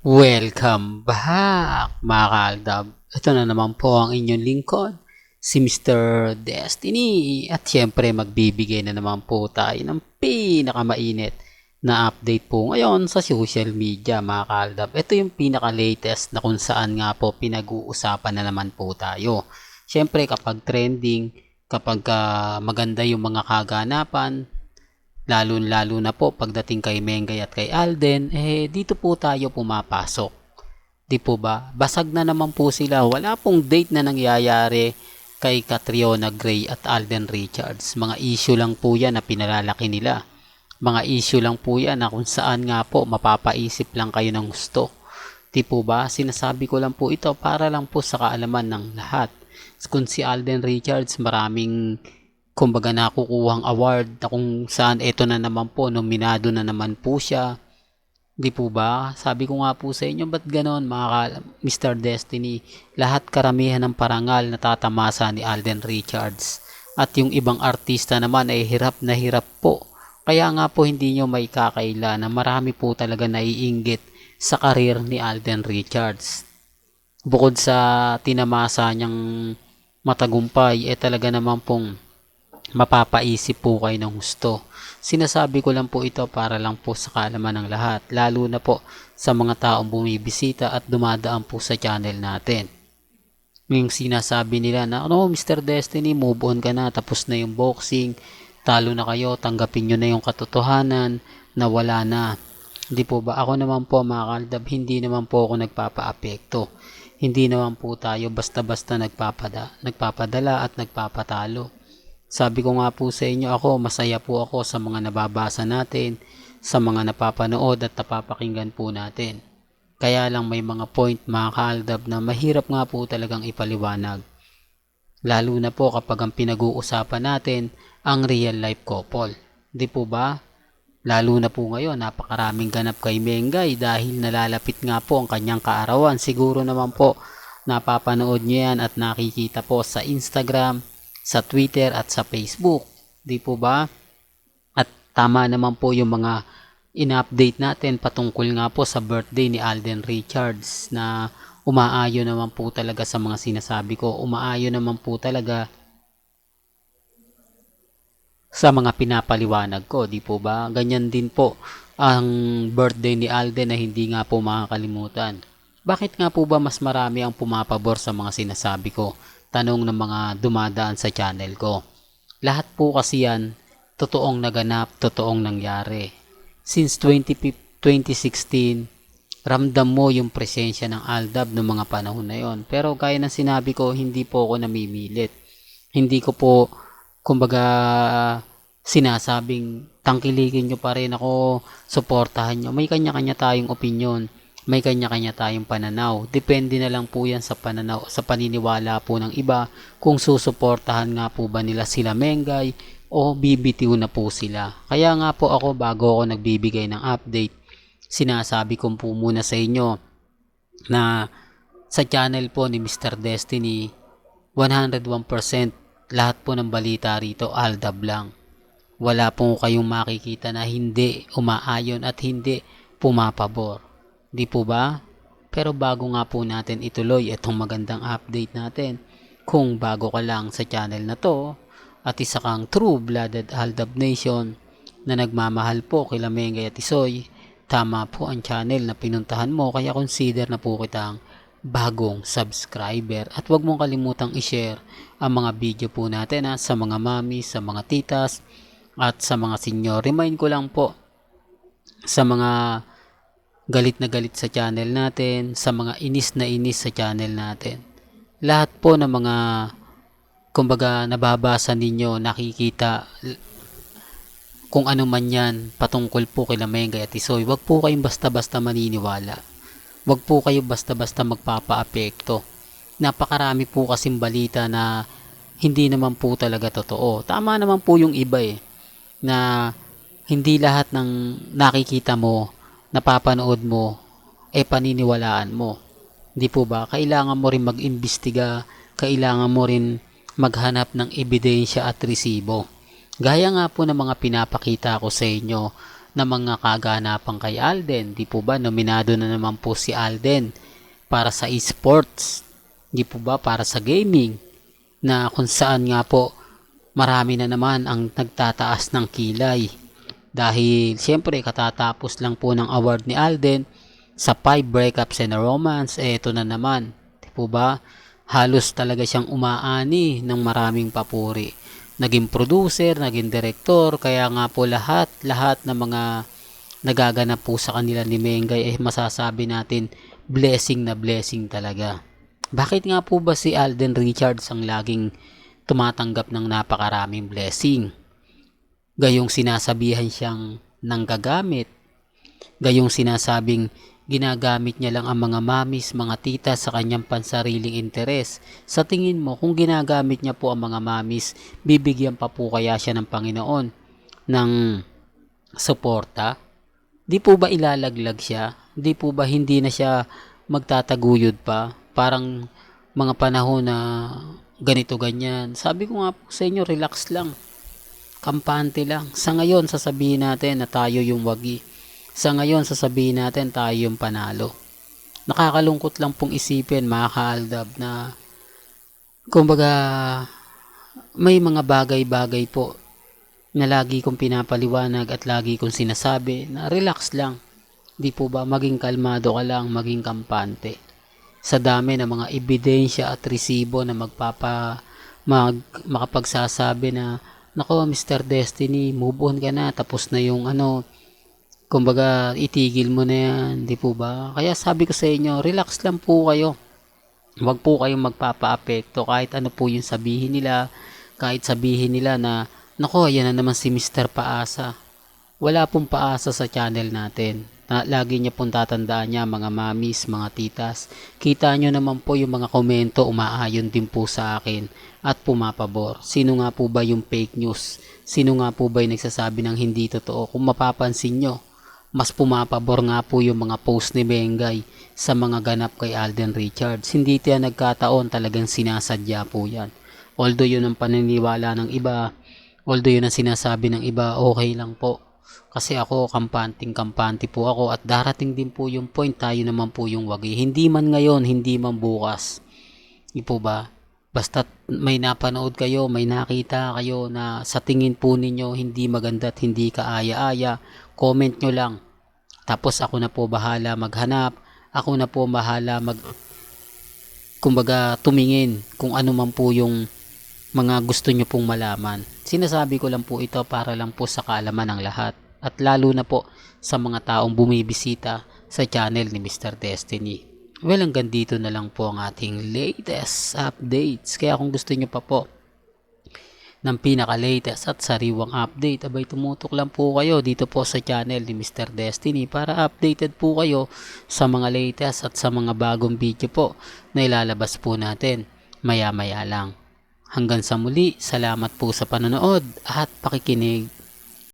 Welcome back mga kaaldab. Ito na naman po ang inyong lingkod, si Mr. Destiny. At syempre magbibigay na naman po tayo ng pinakamainit na update po ngayon sa social media mga kaaldab. Ito yung pinaka-latest na kung saan nga po pinag-uusapan na naman po tayo. Syempre kapag trending, kapag maganda yung mga kaganapan, lalo na po pagdating kay Mengay at kay Alden, dito po tayo pumapasok. Di po ba? Basag na naman po sila. Wala pong date na nangyayari kay Catriona Gray at Alden Richards. Mga issue lang po yan na pinalalaki nila. Mga issue lang po yan na kung saan nga po mapapaisip lang kayo ng gusto. Di po ba? Sinasabi ko lang po ito para lang po sa kaalaman ng lahat. Kung si Alden Richards maraming kumbaga nakukuhang award na kung saan ito na naman po, nominado na naman po siya. Di po ba? Sabi ko nga po sa inyo, ba't ganon mga Mr. Destiny? Lahat karamihan ng parangal natatamasa ni Alden Richards. At yung ibang artista naman ay hirap na hirap po. Kaya nga po hindi nyo may kakaila na marami po talaga naiinggit sa karir ni Alden Richards. Bukod sa tinamasa niyang matagumpay, talaga naman pong mapapaisip po kayo ng gusto. Sinasabi ko lang po ito para lang po sa kaalaman ng lahat, lalo na po sa mga taong bumibisita at dumadaan po sa channel natin. Yung sinasabi nila na, Mr. Destiny, move on ka na, tapos na yung boxing, talo na kayo, tanggapin nyo na yung katotohanan na wala na. Hindi po ba? Ako naman po mga kaaldab, hindi naman po ako nagpapa-apekto. Hindi naman po tayo basta-basta nagpapadala at nagpapatalo. Sabi ko nga po sa inyo, masaya po ako sa mga nababasa natin, sa mga napapanood at napapakinggan po natin. Kaya lang may mga point mga kaaldab na mahirap nga po talagang ipaliwanag. Lalo na po kapag ang pinag-uusapan natin ang real life couple. Di po ba? Lalo na po ngayon, napakaraming ganap kay Mengay dahil nalalapit nga po ang kanyang kaarawan. Siguro naman po napapanood nyo yan at nakikita po sa Instagram, sa Twitter at sa Facebook. Di po ba? At tama naman po yung mga in-update natin patungkol nga po sa birthday ni Alden Richards na umaayon naman po talaga sa mga sinasabi ko. Umaayon naman po talaga sa mga pinapaliwanag ko. Di po ba? Ganyan din po ang birthday ni Alden na hindi nga po makakalimutan. Bakit nga po ba mas marami ang pumapabor sa mga sinasabi ko? Tanong ng mga dumadaan sa channel ko. Lahat po kasi yan, totoong naganap, totoong nangyari. Since 2016, ramdam mo yung presensya ng Aldab noong mga panahon na yon. Pero gaya ng sinabi ko, hindi po ako namimilit. Hindi ko po, kumbaga, sinasabing tangkilikin nyo pa rin ako, suportahan nyo. May kanya-kanya tayong opinion. May kanya-kanya tayong pananaw. Depende na lang po yan sa pananaw, sa paniniwala po ng iba kung susuportahan nga po ba nila sila Mengay o BBTO na po sila. Kaya nga po ako bago ako nagbibigay ng update, sinasabi ko po muna sa inyo na sa channel po ni Mr. Destiny, 101% lahat po ng balita rito Aldab lang. Wala po kayong makikita na hindi umaayon at hindi pumapabor. Di po ba? Pero bago nga po natin ituloy itong magandang update natin, kung bago ka lang sa channel na to at isa kang true-blooded Aldab Nation na nagmamahal po kila Mengay at Isoy, tama po ang channel na pinuntahan mo, kaya consider na po kitang bagong subscriber. At huwag mong kalimutang i-share ang mga video po natin sa mga mami, sa mga titas at sa mga senior. Remind ko lang po sa mga galit na galit sa channel natin, sa mga inis na inis sa channel natin. Lahat po ng mga kumbaga nababasa ninyo, nakikita kung ano man yan patungkol po kila Mengay at Isoy, wag po kayong basta-basta maniniwala. Wag po kayo basta-basta magpapa-apekto. Napakarami po kasing balita na hindi naman po talaga totoo. Tama naman po yung iba na hindi lahat ng nakikita mo, napapanood mo, paniniwalaan mo. Hindi po ba? Kailangan mo rin mag-imbestiga, kailangan mo rin maghanap ng ebidensya at resibo. Gaya nga po ng mga pinapakita ko sa inyo na mga kaganapan kay Alden. Di po ba nominado na naman po si Alden para sa esports, di po ba para sa gaming, na kung saan nga po marami na naman ang nagtataas ng kilay. Dahil siyempre katatapos lang po ng award ni Alden sa 5 breakups and a romance, eto na naman. Di po ba? Halos talaga siyang umaani ng maraming papuri. Naging producer, naging director, kaya nga po lahat ng mga nagaganap po sa kanila ni Mengay masasabi natin blessing na blessing talaga. Bakit nga po ba si Alden Richards ang laging tumatanggap ng napakaraming blessing? Gayong sinasabihan siyang nanggagamit, gayong sinasabing ginagamit niya lang ang mga mamis, mga tita sa kanyang pansariling interes. Sa tingin mo, kung ginagamit niya po ang mga mamis, bibigyan pa po kaya siya ng Panginoon ng suporta? Di po ba ilalaglag siya? Di po ba hindi na siya magtataguyod pa? Parang mga panahon na ganito ganyan. Sabi ko nga po sa inyo, relax lang. Kampante lang. Sa ngayon, sasabihin natin na tayo yung wagi. Sa ngayon, sasabihin natin tayo yung panalo. Nakakalungkot lang pong isipin, mga kaaldab, na kumbaga may mga bagay-bagay po na lagi kong pinapaliwanag at lagi kong sinasabi na relax lang. Di po ba maging kalmado ka lang, maging kampante. Sa dami ng mga ebidensya at resibo na makapagsasabi na nako Mr. Destiny, move on ka na, tapos na yung kumbaga itigil mo na yan, di po ba? Kaya sabi ko sa inyo, relax lang po kayo. Huwag po kayong magpapa-apekto kahit ano po yung sabihin nila, kahit sabihin nila na nako, yan na naman si Mr. Paasa. Wala pong paasa sa channel natin. Lagi niya pong tatandaan niya, mga mamis, mga titas. Kita nyo naman po yung mga komento, umaayon din po sa akin at pumapabor. Sino nga po ba yung fake news? Sino nga po ba yung nagsasabi ng hindi totoo? Kung mapapansin nyo, mas pumapabor nga po yung mga post ni Mengay sa mga ganap kay Alden Richards. Hindi yan nagkataon, talagang sinasadya po yan. Although yun ang paniniwala ng iba, although yun ang sinasabi ng iba, okay lang po. Kasi ako, kampante po ako at darating din po yung point, tayo naman po yung wagi. Hindi man ngayon, hindi man bukas. Di po ba? Basta may napanood kayo, may nakita kayo na sa tingin po ninyo hindi maganda at hindi kaaya-aya, comment nyo lang. Tapos ako na po bahala maghanap, ako na po bahala kumbaga tumingin kung ano man po yung mga gusto nyo pong malaman. Sinasabi ko lang po ito para lang po sa kaalaman ng lahat. At lalo na po sa mga taong bumibisita sa channel ni Mr. Destiny. Well, hanggang dito na lang po ang ating latest updates. Kaya kung gusto nyo pa po ng pinaka-latest at sariwang update, abay tumutok lang po kayo dito po sa channel ni Mr. Destiny para updated po kayo sa mga latest at sa mga bagong video po na ilalabas po natin maya-maya lang. Hanggang sa muli, salamat po sa panonood at pakikinig.